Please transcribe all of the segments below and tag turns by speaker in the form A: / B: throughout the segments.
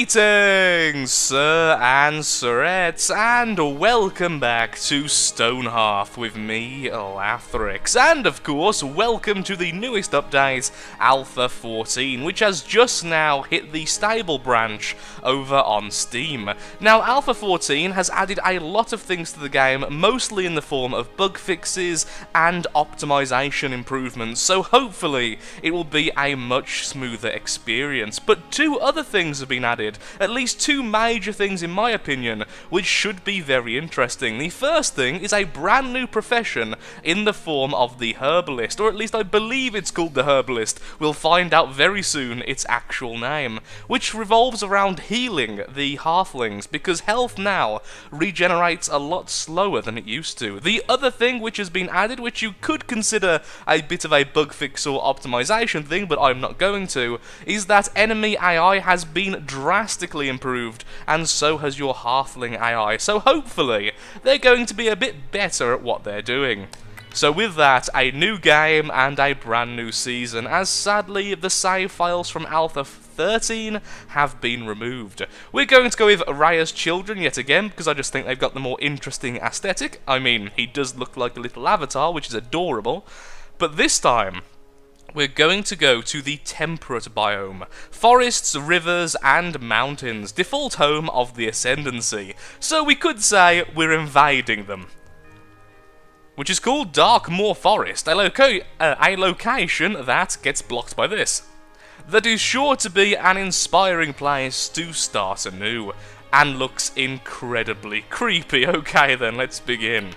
A: Greetings, sir and sirettes, and welcome back to Stonehearth with me, Lathingham. And of course, welcome to the newest update, Alpha 14, which has just now hit the stable branch over on Steam. Now, Alpha 14 has added a lot of things to the game, mostly in the form of bug fixes and optimization improvements, so hopefully it will be a much smoother experience. But two other things have been added, at least two major things in my opinion, which should be very interesting. The first thing is a brand new profession in the form of the herbalist, or at least I believe it's called the herbalist. We'll find out very soon its actual name, which revolves around healing the halflings, because health now regenerates a lot slower than it used to. The other thing which has been added, which you could consider a bit of a bug fix or optimization thing, but I'm not going to, is that enemy AI has been drastically improved, and so has your halfling AI, so hopefully they're going to be a bit better at what they're doing. So with that, a new game and a brand new season, as sadly the save files from Alpha 13 have been removed. We're going to go with Raya's children yet again, because I just think they've got the more interesting aesthetic. I mean, he does look like a little avatar, which is adorable, but this time we're going to go to the temperate biome. Forests, rivers, and mountains, default home of the Ascendancy. So we could say we're invading them. Which is called Darkmoor Forest, a location that gets blocked by this. That is sure to be an inspiring place to start anew, and looks incredibly creepy. Okay then, let's begin.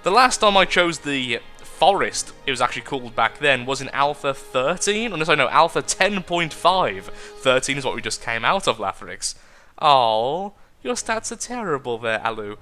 A: The last time I chose the forest, it was actually called back then, was in Alpha 13? Unless I know, Alpha 10.5. 13 is what we just came out of, Lathingham. Oh, your stats are terrible there, Alu.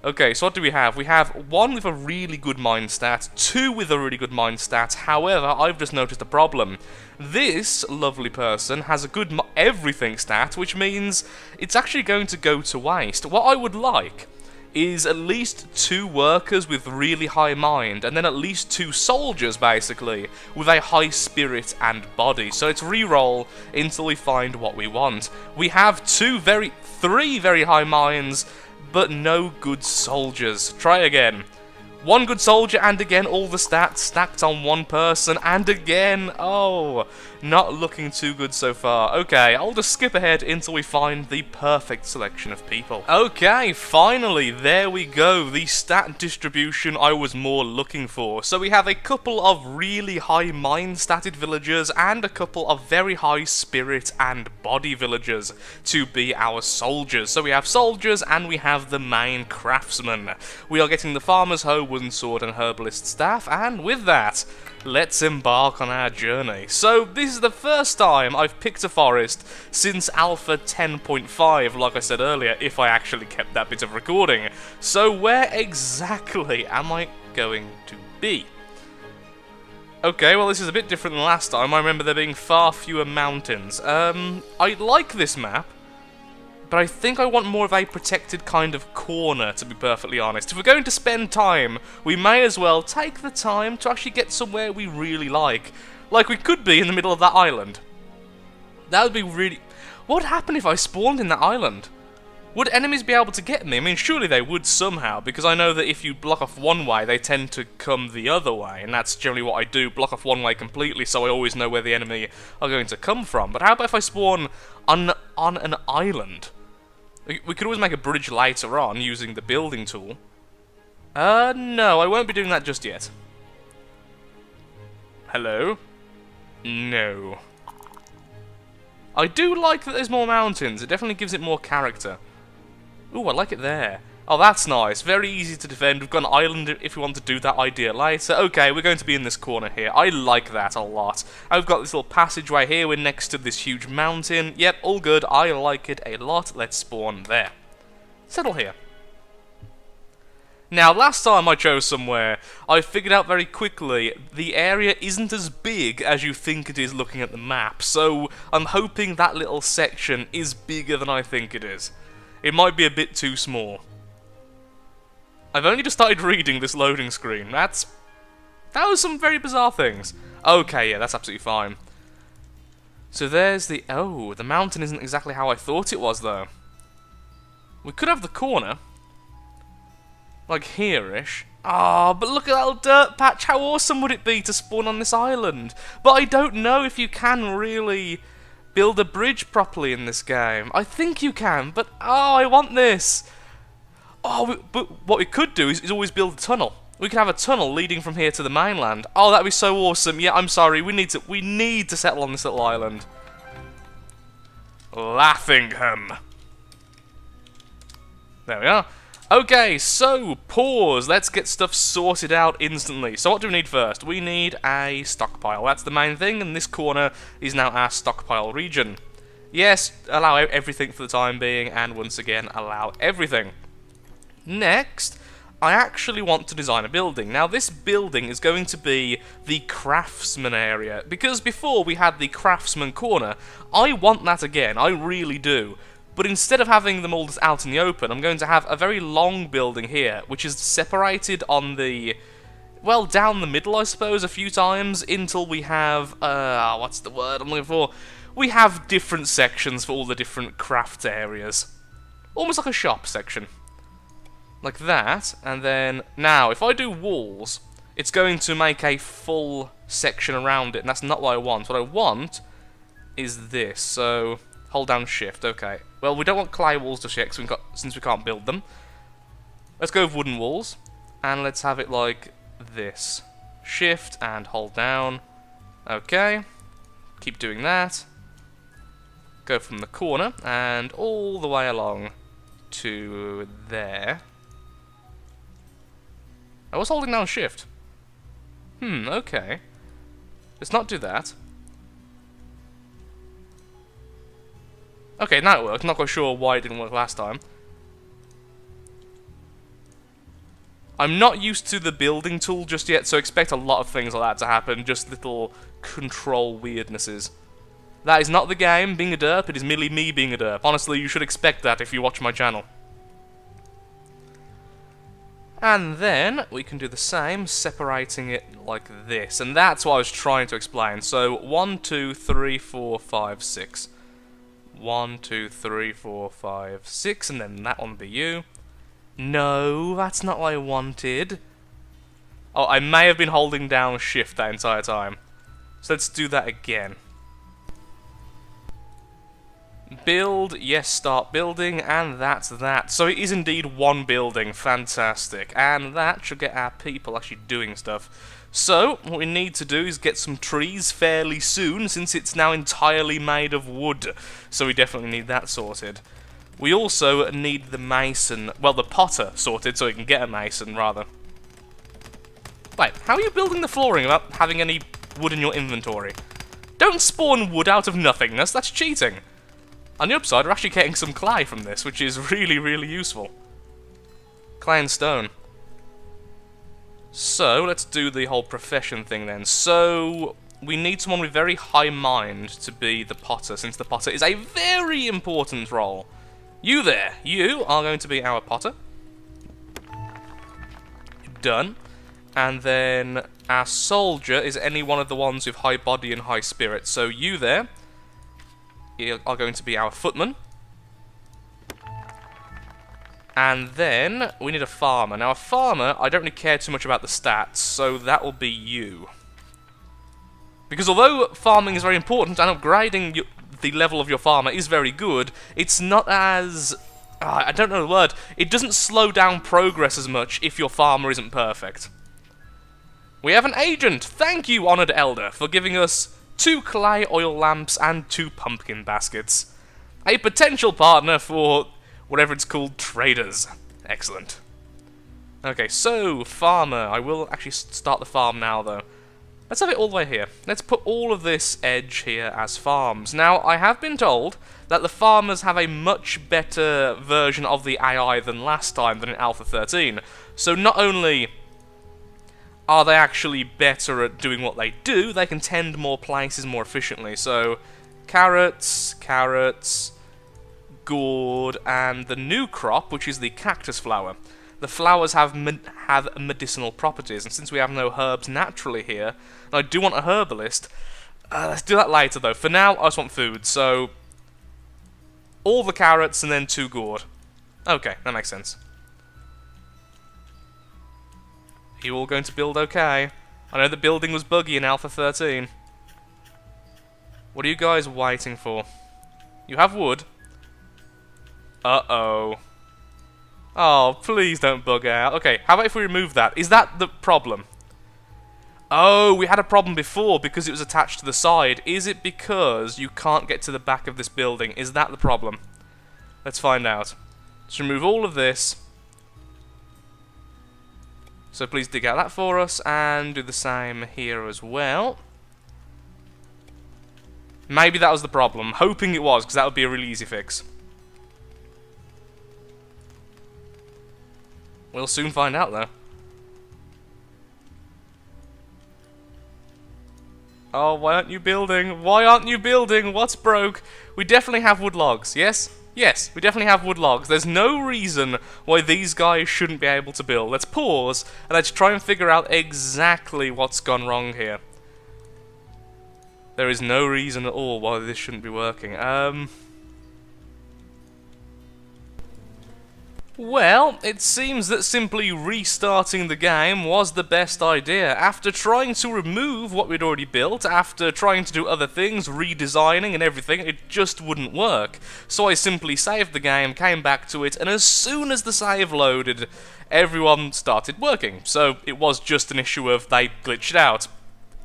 A: Okay, so what do we have? We have one with a really good mind stat, two with a really good mind stat. However, I've just noticed a problem. This lovely person has a good everything stat, which means it's actually going to go to waste. What I would like is at least two workers with really high mind, and then at least two soldiers, basically, with a high spirit and body. So let's re-roll until we find what we want. We have three very high minds, but no good soldiers. Try again. One good soldier, and again all the stats stacked on one person, and again, oh, not looking too good so far. Okay, I'll just skip ahead until we find the perfect selection of people. Okay, finally, there we go, the stat distribution I was more looking for. So we have a couple of really high mind statted villagers, and a couple of very high spirit and body villagers to be our soldiers. So we have soldiers, and we have the main craftsman. We are getting the farmer's hoe, wooden sword, and herbalist staff, and with that, let's embark on our journey. So this is the first time I've picked a forest since Alpha 10.5, like I said earlier, if I actually kept that bit of recording. So where exactly am I going to be? Okay, well this is a bit different than last time. I remember there being far fewer mountains. I like this map, but I think I want more of a protected kind of corner, to be perfectly honest. If we're going to spend time, we may as well take the time to actually get somewhere we really like. Like we could be in the middle of that island. That would be really... What would happen if I spawned in that island? Would enemies be able to get me? I mean, surely they would somehow, because I know that if you block off one way, they tend to come the other way, and that's generally what I do, block off one way completely, so I always know where the enemy are going to come from. But how about if I spawn on an island? We could always make a bridge later on using the building tool. No, I won't be doing that just yet. Hello? No. I do like that there's more mountains. It definitely gives it more character. Ooh, I like it there. Oh, that's nice. Very easy to defend. We've got an island if we want to do that idea later. Okay, we're going to be in this corner here. I like that a lot. I've got this little passageway here. We're next to this huge mountain. Yep, all good. I like it a lot. Let's spawn there. Settle here. Now, last time I chose somewhere, I figured out very quickly the area isn't as big as you think it is looking at the map. So I'm hoping that little section is bigger than I think it is. It might be a bit too small. I've only just started reading this loading screen. That was some very bizarre things. Okay, yeah, that's absolutely fine. So there's the... Oh, the mountain isn't exactly how I thought it was, though. We could have the corner. Like here-ish. Ah, but look at that little dirt patch. How awesome would it be to spawn on this island? But I don't know if you can really build a bridge properly in this game. I think you can, but oh, I want this. Oh, but what we could do is always build a tunnel. We could have a tunnel leading from here to the mainland. Oh, that'd be so awesome. Yeah, I'm sorry. We need to settle on this little island. Lathingham. There we are. Okay, so pause. Let's get stuff sorted out instantly. So what do we need first? We need a stockpile. That's the main thing, and this corner is now our stockpile region. Yes, allow everything for the time being, and once again, allow everything. Next, I actually want to design a building. Now, this building is going to be the craftsman area, because before we had the craftsman corner. I want that again, I really do. But instead of having them all just out in the open, I'm going to have a very long building here, which is separated on the... well, down the middle, I suppose, a few times, until we have... what's the word I'm looking for? We have different sections for all the different craft areas. Almost like a shop section. Like that, and then... Now, if I do walls, it's going to make a full section around it, and that's not what I want. What I want is this, so... Hold down shift, okay. Well, we don't want clay walls just yet, since we can't build them. Let's go with wooden walls, and let's have it like this. Shift and hold down. Okay. Keep doing that. Go from the corner, and all the way along to there. I was holding down shift. Okay. Let's not do that. Okay, now it worked. Not quite sure why it didn't work last time. I'm not used to the building tool just yet, so expect a lot of things like that to happen. Just little control weirdnesses. That is not the game being a derp, it is merely me being a derp. Honestly, you should expect that if you watch my channel. And then, we can do the same, separating it like this. And that's what I was trying to explain. So, 1, 2, 3, 4, 5, 6. 1, 2, 3, 4, 5, 6, and then that one be you. No, that's not what I wanted. Oh, I may have been holding down shift that entire time. So let's do that again. Build, yes, start building, and that's that. So it is indeed one building, fantastic. And that should get our people actually doing stuff. So, what we need to do is get some trees fairly soon, since it's now entirely made of wood. So we definitely need that sorted. We also need the mason, well, the potter sorted, so we can get a mason, rather. Wait, how are you building the flooring without having any wood in your inventory? Don't spawn wood out of nothingness, that's cheating. On the upside, we're actually getting some clay from this, which is really, really useful. Clay and stone. So, let's do the whole profession thing then. So, we need someone with very high mind to be the potter, since the potter is a very important role. You there, you are going to be our potter. Done. And then our soldier is any one of the ones with high body and high spirit. So you there are going to be our footman. And then we need a farmer. Now a farmer, I don't really care too much about the stats, so that will be you. Because although farming is very important and upgrading the level of your farmer is very good, it's not as... I don't know the word. It doesn't slow down progress as much if your farmer isn't perfect. We have an agent! Thank you, honoured elder, for giving us 2 clay oil lamps and 2 pumpkin baskets. A potential partner for whatever it's called, traders. Excellent. Okay, so, farmer. I will actually start the farm now, though. Let's have it all the way here. Let's put all of this edge here as farms. Now, I have been told that the farmers have a much better version of the AI than last time, than in Alpha 13. So not only are they actually better at doing what they do, they can tend more places more efficiently. So, carrots, gourd, and the new crop, which is the cactus flower. The flowers have medicinal properties, and since we have no herbs naturally here, and I do want a herbalist, Let's do that later, though. For now, I just want food, so... all the carrots and then 2 gourd. Okay, that makes sense. Are you all going to build okay? I know the building was buggy in Alpha 13. What are you guys waiting for? You have wood. Uh-oh. Oh, please don't bug out. Okay, how about if we remove that? Is that the problem? Oh, we had a problem before because it was attached to the side. Is it because you can't get to the back of this building? Is that the problem? Let's find out. Let's remove all of this. So please dig out that for us, and do the same here as well. Maybe that was the problem. Hoping it was, because that would be a really easy fix. We'll soon find out, though. Oh, why aren't you building? Why aren't you building? What's broke? We definitely have wood logs, yes? Yes, we definitely have wood logs. There's no reason why these guys shouldn't be able to build. Let's pause, and let's try and figure out exactly what's gone wrong here. There is no reason at all why this shouldn't be working. Well, it seems that simply restarting the game was the best idea. After trying to remove what we'd already built, after trying to do other things, redesigning and everything, it just wouldn't work. So I simply saved the game, came back to it, and as soon as the save loaded, everyone started working. So it was just an issue of they glitched out.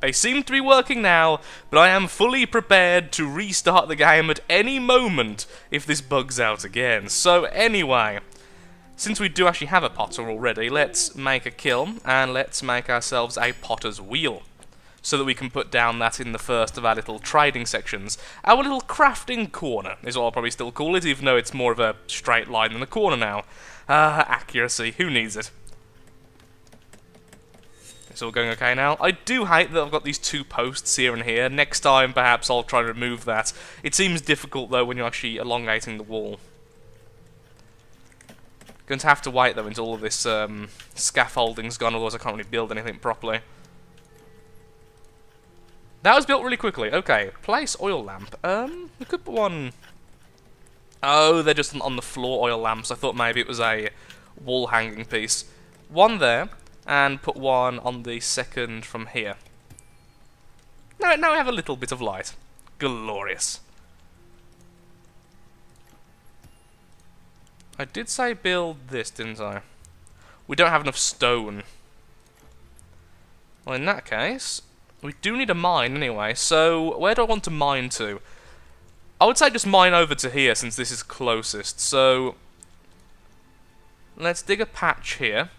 A: They seem to be working now, but I am fully prepared to restart the game at any moment if this bugs out again. So anyway... since we do actually have a potter already, let's make a kiln, and let's make ourselves a potter's wheel, so that we can put down that in the first of our little trading sections. Our little crafting corner is what I'll probably still call it, even though it's more of a straight line than a corner now. Accuracy, who needs it? It's all going okay now. I do hate that I've got these 2 posts here and here. Next time, perhaps I'll try to remove that. It seems difficult, though, when you're actually elongating the wall. Going to have to wait though until all of this scaffolding's gone, otherwise I can't really build anything properly. That was built really quickly. Okay, place oil lamp. We could put one... oh, they're just on the floor oil lamps. I thought maybe it was a wall hanging piece. One there, and put one on the second from here. Now we have a little bit of light. Glorious. I did say build this, didn't I? We don't have enough stone. Well, in that case, we do need a mine anyway, so where do I want to mine to? I would say just mine over to here, since this is closest, so... let's dig a patch here.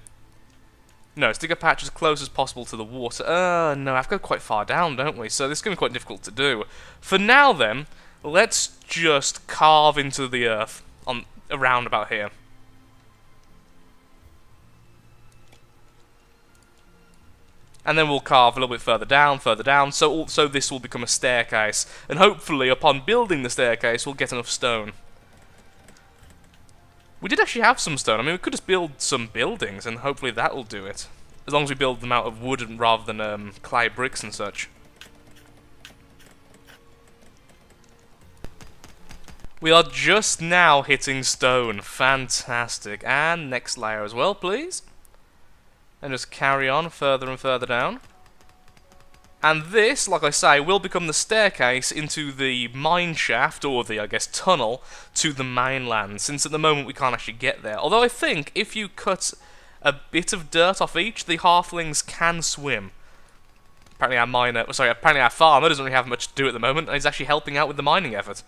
A: No, let's dig a patch as close as possible to the water. No, I've got quite far down, don't we? So this is going to be quite difficult to do. For now, then, let's just carve into the earth on... around about here. And then we'll carve a little bit further down, so also this will become a staircase. And hopefully, upon building the staircase, we'll get enough stone. We did actually have some stone. I mean, we could just build some buildings, and hopefully that will do it. As long as we build them out of wood rather than clay bricks and such. We are just now hitting stone. Fantastic. And next layer as well, please. And just carry on further and further down. And this, like I say, will become the staircase into the mine shaft, or the, I guess, tunnel, to the mainland, since at the moment we can't actually get there. Although I think if you cut a bit of dirt off each, the halflings can swim. Apparently our farmer doesn't really have much to do at the moment, and he's actually helping out with the mining effort.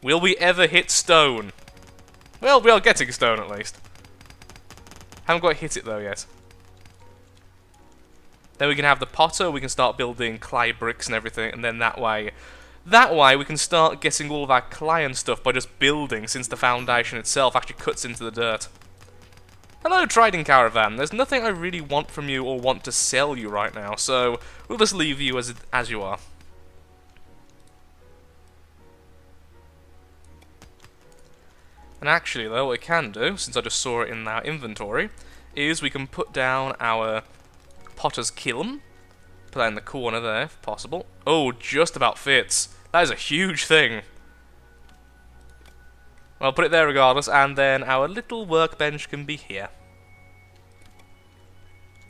A: Will we ever hit stone? Well, we are getting stone at least. Haven't quite hit it though yet. Then we can have the potter, we can start building clay bricks and everything, and then that way we can start getting all of our clay and stuff by just building, since the foundation itself actually cuts into the dirt. Hello, trading caravan. There's nothing I really want from you or want to sell you right now, so we'll just leave you as you are. And actually, though, what we can do, since I just saw it in our inventory, is we can put down our potter's kiln, Put that in the corner there, if possible. Oh, just about fits. That is a huge thing. I'll put it there regardless, and then our little workbench can be here.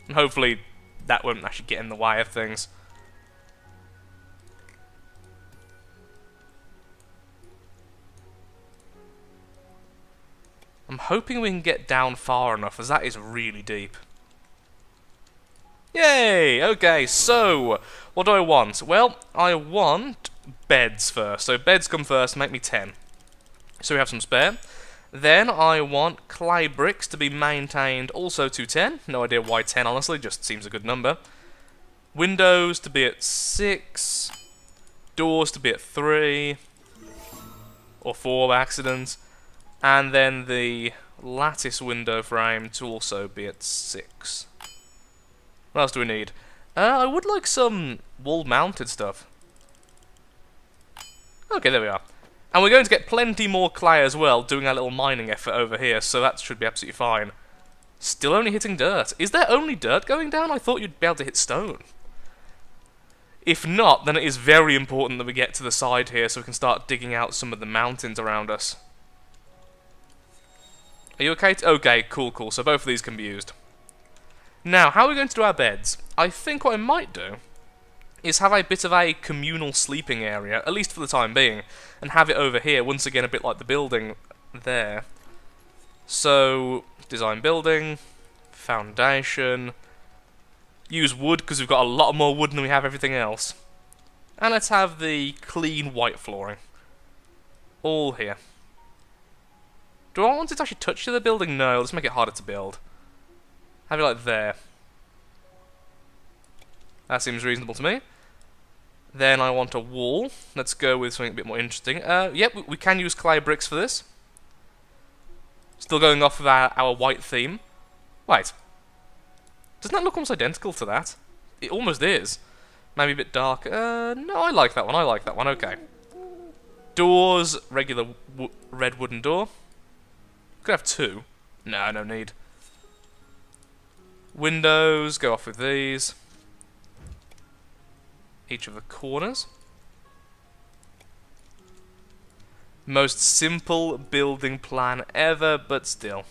A: And hopefully that won't actually get in the way of things. I'm hoping we can get down far enough, as that is really deep. Yay! Okay, so, what do I want? Well, I want beds first. So beds come first, make me 10. So we have some spare. Then I want clay bricks to be maintained also to 10. No idea why 10, honestly, just seems a good number. Windows to be at 6. Doors to be at 3. Or 4 by accident. And then the lattice window frame to also be at 6. What else do we need? I would like some wall-mounted stuff. Okay, there we are. And we're going to get plenty more clay as well, doing our little mining effort over here, so that should be absolutely fine. Still only hitting dirt. Is there only dirt going down? I thought you'd be able to hit stone. If not, then it is very important that we get to the side here so we can start digging out some of the mountains around us. Are you okay? Okay, cool, cool. So both of these can be used. Now, how are we going to do our beds? I think what I might do is have a bit of a communal sleeping area, at least for the time being, and have it over here, once again a bit like the building there. So, design building, foundation, use wood because we've got a lot more wood than we have everything else. And let's have the clean white flooring. All here. Do I want it to actually touch the building? No, let's make it harder to build. Have it like there. That seems reasonable to me. Then I want a wall. Let's go with something a bit more interesting. Yep, we can use clay bricks for this. Still going off of our white theme. Wait. Doesn't that look almost identical to that? It almost is. Maybe a bit darker. No, I like that one. I like that one. Okay. Doors, regular red wooden door. Could have 2. No, no need. Windows, go off with these. Each of the corners. Most simple building plan ever, but still.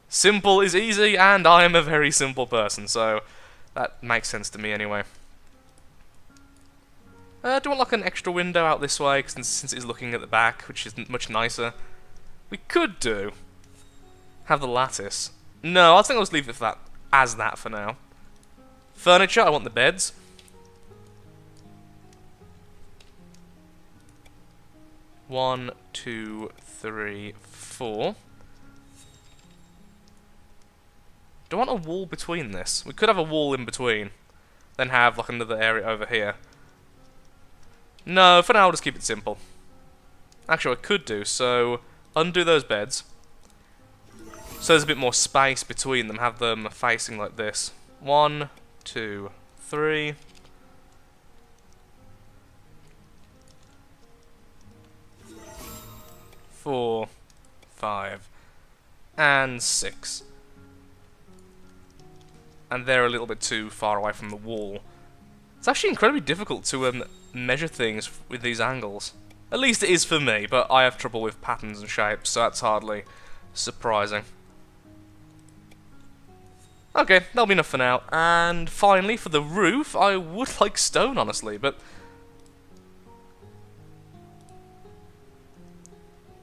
A: Simple is easy, and I am a very simple person, so that makes sense to me anyway. Do you want like an extra window out this way, since it's looking at the back, which is much nicer? We could have the lattice. No, I think I'll just leave it for that, as that for now. Furniture, I want the beds. One, 2, 3, 4. Do I want a wall between this? We could have a wall in between. Then have like another area over here. No, for now I'll just keep it simple. Actually, I could do, so undo those beds. So there's a bit more space between them, have them facing like this. 1, 2, 3. 4, 5, and 6. And they're a little bit too far away from the wall. It's actually incredibly difficult to measure things with these angles. At least it is for me, but I have trouble with patterns and shapes, so that's hardly surprising. Okay, that'll be enough for now. And finally, for the roof, I would like stone, honestly, but...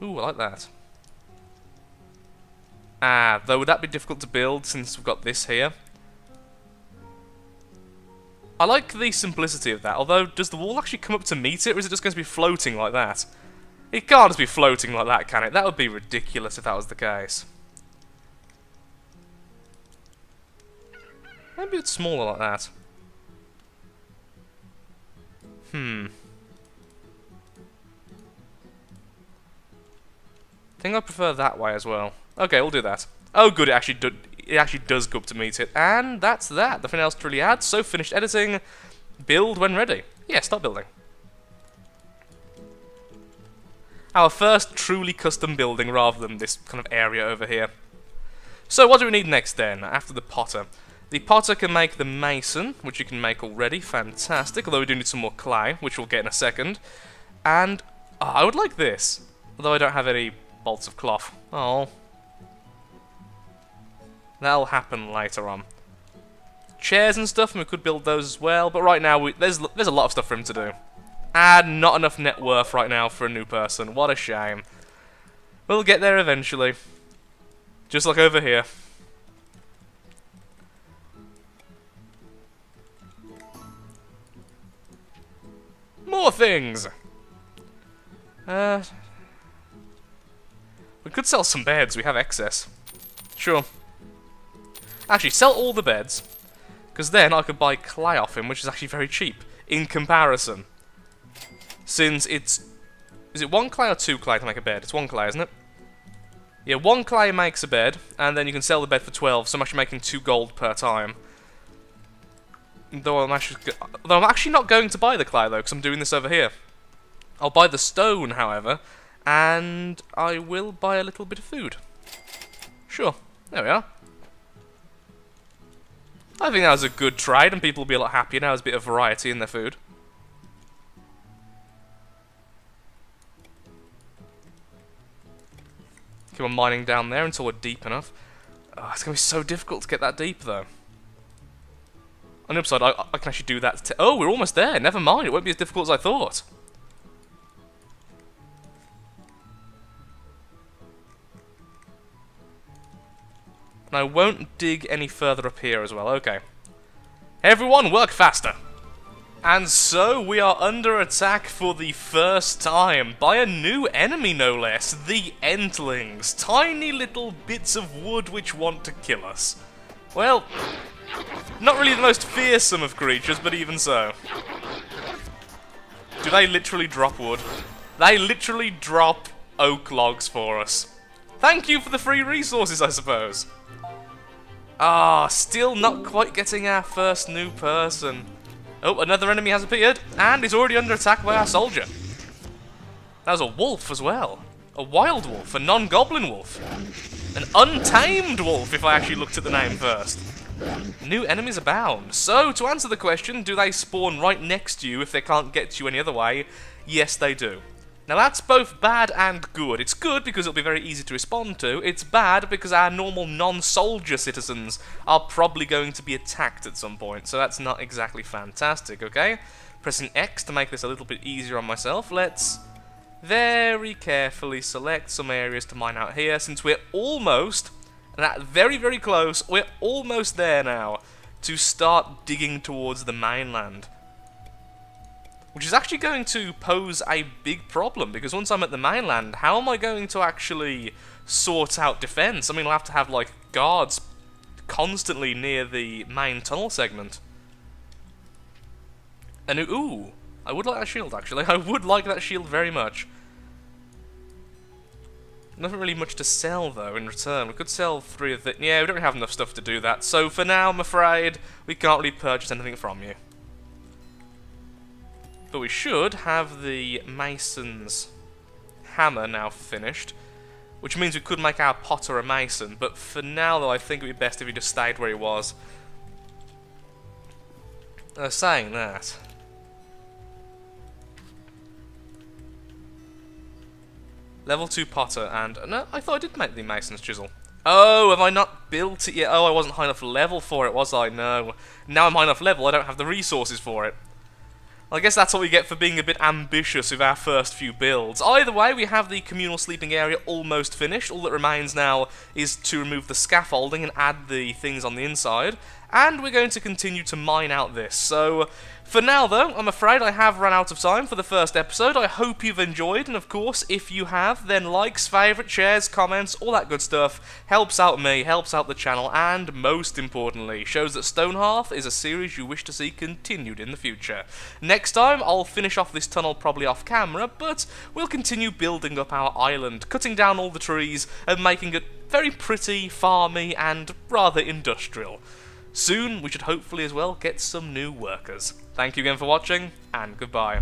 A: Ooh, I like that. Though would that be difficult to build since we've got this here? I like the simplicity of that, although does the wall actually come up to meet it, or is it just going to be floating like that? It can't just be floating like that, can it? That would be ridiculous if that was the case. Maybe it's smaller like that. I think I prefer that way as well. Okay, we'll do that. Oh good, it actually does go up to meet it. And that's that. Nothing else to really add. So finished editing. Build when ready. Yeah, start building. Our first truly custom building rather than this kind of area over here. So what do we need next then, after the potter? The potter can make the mason, which you can make already. Fantastic. Although we do need some more clay, which we'll get in a second. And I would like this. Although I don't have any bolts of cloth. Oh. That'll happen later on. Chairs and stuff, and we could build those as well. But right now, there's a lot of stuff for him to do. And not enough net worth right now for a new person. What a shame. We'll get there eventually. Just like over here. More things! We could sell some beds, we have excess. Sure. Actually, sell all the beds. Because then I could buy clay off him, which is actually very cheap. In comparison. Since it's... Is it 1 clay or 2 clay to make a bed? It's 1 clay, isn't it? Yeah, 1 clay makes a bed, and then you can sell the bed for 12, so I'm actually making 2 gold per time. Though I'm actually not going to buy the clay, though, because I'm doing this over here. I'll buy the stone, however, and I will buy a little bit of food. Sure, there we are. I think that was a good trade, and people will be a lot happier now there's a bit of variety in their food. Keep on mining down there until we're deep enough. Oh, it's going to be so difficult to get that deep, though. On the upside, I can actually do that. Oh, we're almost there. Never mind. It won't be as difficult as I thought. And I won't dig any further up here as well. Okay. Everyone, work faster. And so we are under attack for the first time by a new enemy, no less. The Entlings. Tiny little bits of wood which want to kill us. Well... Not really the most fearsome of creatures, but even so. Do they literally drop wood? They literally drop oak logs for us. Thank you for the free resources, I suppose. Ah, still not quite getting our first new person. Oh, another enemy has appeared, and is already under attack by our soldier. That was a wolf as well. A wild wolf, a non-goblin wolf. An untamed wolf, if I actually looked at the name first. New enemies abound. So, to answer the question, do they spawn right next to you if they can't get to you any other way? Yes, they do. Now, that's both bad and good. It's good because it'll be very easy to respond to. It's bad because our normal non-soldier citizens are probably going to be attacked at some point. So that's not exactly fantastic, okay? Pressing X to make this a little bit easier on myself. Let's very carefully select some areas to mine out here, since we're almost... And that very, very close. We're almost there now to start digging towards the mainland. Which is actually going to pose a big problem, because once I'm at the mainland, how am I going to actually sort out defense? I mean, I'll have to have, like, guards constantly near the main tunnel segment. And, ooh, I would like that shield, actually. I would like that shield very much. Nothing really much to sell, though, in return. We could sell 3 of the... Yeah, we don't really have enough stuff to do that. So, for now, I'm afraid, we can't really purchase anything from you. But we should have the mason's hammer now finished. Which means we could make our potter a mason. But for now, though, I think it would be best if he just stayed where he was. Saying that... Level 2 potter, and... No, I thought I did make the mason's chisel. Oh, have I not built it yet? Oh, I wasn't high enough level for it, was I? No. Now I'm high enough level, I don't have the resources for it. Well, I guess that's what we get for being a bit ambitious with our first few builds. Either way, we have the communal sleeping area almost finished. All that remains now is to remove the scaffolding and add the things on the inside. And we're going to continue to mine out this. So, for now though, I'm afraid I have run out of time for the first episode. I hope you've enjoyed, and of course, if you have, then likes, favourites, shares, comments, all that good stuff helps out me, helps out the channel, and most importantly, shows that Stonehearth is a series you wish to see continued in the future. Next time, I'll finish off this tunnel probably off camera, but we'll continue building up our island, cutting down all the trees, and making it very pretty, farmy, and rather industrial. Soon, we should hopefully as well get some new workers. Thank you again for watching, and goodbye.